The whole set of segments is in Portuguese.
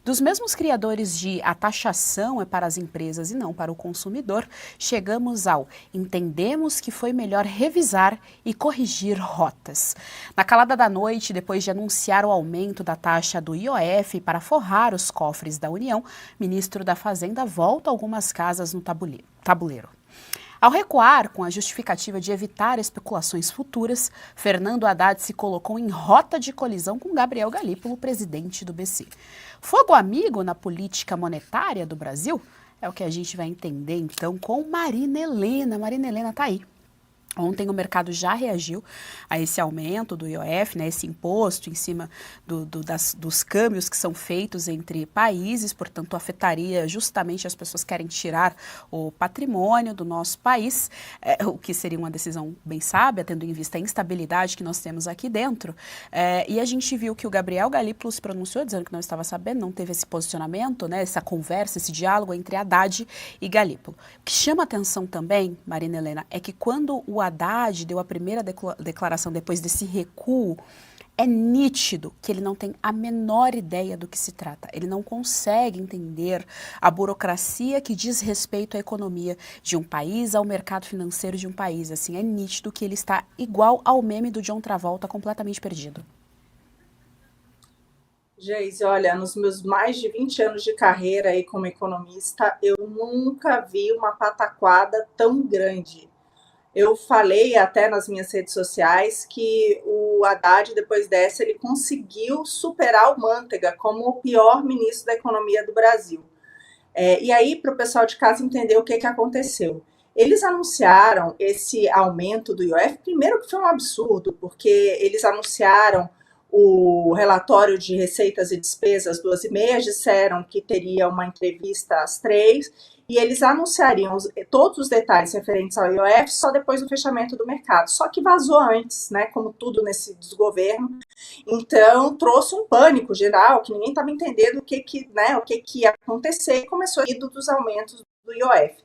Dos mesmos criadores de a taxação é para as empresas e não para o consumidor, chegamos ao entendemos que foi melhor revisar e corrigir rotas. Na calada da noite, depois de anunciar o aumento da taxa do IOF para forrar os cofres da União, ministro da Fazenda volta algumas casas no tabuleiro. Ao recuar com a justificativa de evitar especulações futuras, Fernando Haddad se colocou em rota de colisão com Gabriel Galípolo, presidente do BC. Fogo amigo na política monetária do Brasil? É o que a gente vai entender então com Marina Helena. Marina Helena está aí. Ontem o mercado já reagiu a esse aumento do IOF, né, esse imposto em cima dos câmbios que são feitos entre países, portanto afetaria justamente as pessoas que querem tirar o patrimônio do nosso país, o que seria uma decisão bem sábia, tendo em vista a instabilidade que nós temos aqui dentro. E a gente viu que o Gabriel Galípolo se pronunciou dizendo que não estava sabendo, não teve esse posicionamento, né, essa conversa, esse diálogo entre Haddad e Galípolo. O que chama atenção também, Marina Helena, é que quando o Haddad deu a primeira declaração depois desse recuo, é nítido que ele não tem a menor ideia do que se trata. Ele não consegue entender a burocracia que diz respeito à economia de um país, ao mercado financeiro de um país. Assim, é nítido que ele está igual ao meme do John Travolta, completamente perdido. Geise, olha, nos meus mais de 20 anos de carreira aí como economista, eu nunca vi uma pataquada tão grande. Eu falei até nas minhas redes sociais que o Haddad, depois dessa, ele conseguiu superar o Manteiga como o pior ministro da economia do Brasil. E aí, para o pessoal de casa entender o que aconteceu. Eles anunciaram esse aumento do IOF, primeiro que foi um absurdo, porque eles anunciaram o relatório de receitas e despesas às 2h30, disseram que teria uma entrevista às 3h, e eles anunciariam todos os detalhes referentes ao IOF só depois do fechamento do mercado. Só que vazou antes, né, como tudo nesse desgoverno. Então, trouxe um pânico geral, que ninguém estava entendendo o que ia acontecer, e começou a ir dos aumentos do IOF.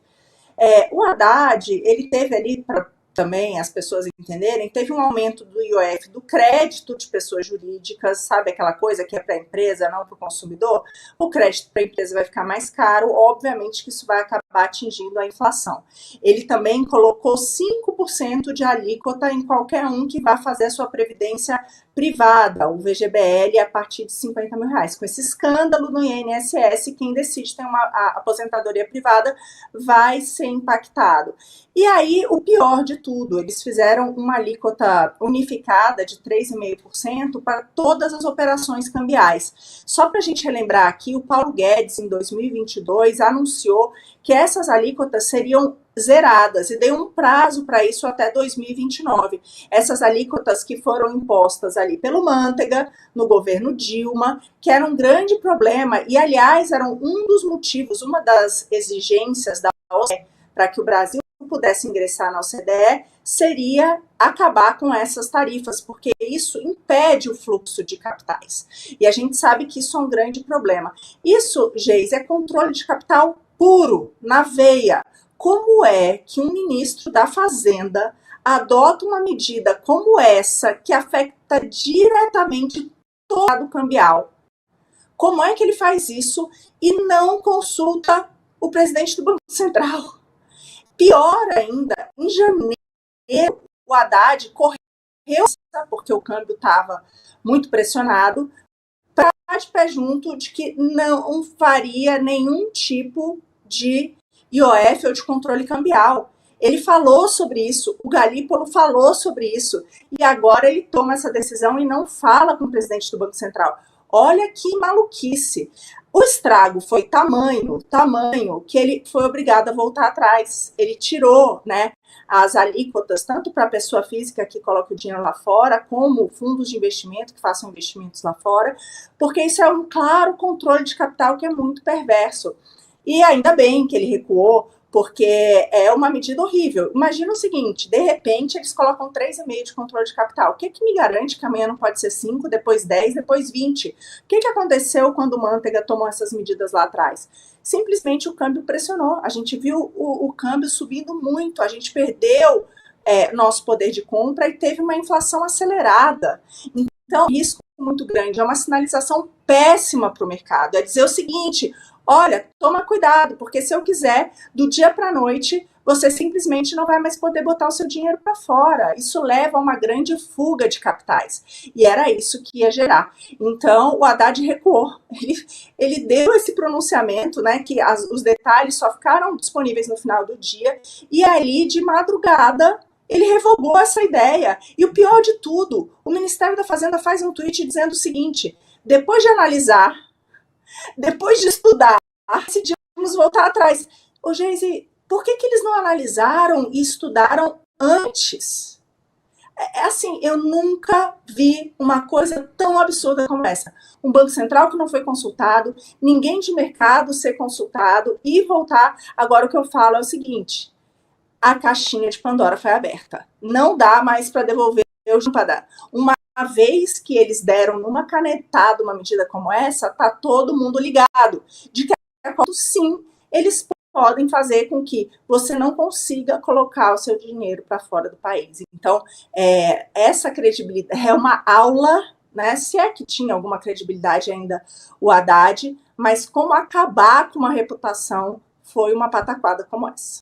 O Haddad, ele teve ali, para também as pessoas entenderem, teve um aumento do IOF, do crédito de pessoas jurídicas, sabe aquela coisa que é para a empresa, não para o consumidor? O crédito para a empresa vai ficar mais caro, obviamente que isso vai acabar atingindo a inflação. Ele também colocou 5% de alíquota em qualquer um que vá fazer a sua previdência privada, o VGBL, a partir de R$50 mil. Com esse escândalo no INSS, quem decide ter uma aposentadoria privada vai ser impactado. E aí, o pior de tudo, eles fizeram uma alíquota unificada de 3,5% para todas as operações cambiais. Só para a gente relembrar aqui, o Paulo Guedes, em 2022, anunciou que essas alíquotas seriam zeradas e deu um prazo para isso até 2029. Essas alíquotas que foram impostas ali pelo Manteiga, no governo Dilma, que era um grande problema e, aliás, eram um dos motivos, uma das exigências da OCDE para que o Brasil pudesse ingressar na OCDE, seria acabar com essas tarifas, porque isso impede o fluxo de capitais. E a gente sabe que isso é um grande problema. Isso, Geise, é controle de capital puro, na veia. Como é que um ministro da Fazenda adota uma medida como essa, que afeta diretamente todo o mercado cambial? Como é que ele faz isso e não consulta o presidente do Banco Central? Pior ainda, em janeiro, o Haddad correu, porque o câmbio estava muito pressionado, para de pé junto de que não faria nenhum tipo de IOF ou de controle cambial. Ele falou sobre isso, o Galípolo falou sobre isso, e agora ele toma essa decisão e não fala com o presidente do Banco Central. Olha que maluquice. O estrago foi tamanho, que ele foi obrigado a voltar atrás. Ele tirou, né, as alíquotas, tanto para a pessoa física que coloca o dinheiro lá fora, como fundos de investimento que façam investimentos lá fora, porque isso é um claro controle de capital que é muito perverso. E ainda bem que ele recuou, porque é uma medida horrível. Imagina o seguinte, de repente eles colocam 3,5% de controle de capital. O que me garante que amanhã não pode ser 5%, depois 10%, depois 20%? O que aconteceu quando o Manteiga tomou essas medidas lá atrás? Simplesmente o câmbio pressionou. A gente viu o câmbio subindo muito, a gente perdeu nosso poder de compra e teve uma inflação acelerada. Então, risco muito grande, é uma sinalização péssima para o mercado. É dizer o seguinte: olha, toma cuidado, porque se eu quiser, do dia para a noite, você simplesmente não vai mais poder botar o seu dinheiro para fora. Isso leva a uma grande fuga de capitais. E era isso que ia gerar. Então, o Haddad recuou. Ele deu esse pronunciamento, né, que os detalhes só ficaram disponíveis no final do dia, e ali, de madrugada, ele revogou essa ideia. E o pior de tudo, o Ministério da Fazenda faz um tweet dizendo o seguinte: depois de analisar, depois de estudar, decidimos voltar atrás. Ô, Geise, por que eles não analisaram e estudaram antes? Assim, eu nunca vi uma coisa tão absurda como essa. Um Banco Central que não foi consultado, ninguém de mercado ser consultado e voltar. Agora, o que eu falo é o seguinte: a caixinha de Pandora foi aberta. Não dá mais para devolver o Jumpadá. Uma vez que eles deram numa canetada uma medida como essa, tá todo mundo ligado de que, sim, eles podem fazer com que você não consiga colocar o seu dinheiro para fora do país. Então, essa credibilidade é uma aula, né? Se é que tinha alguma credibilidade ainda o Haddad, mas como acabar com uma reputação foi uma pataquada como essa.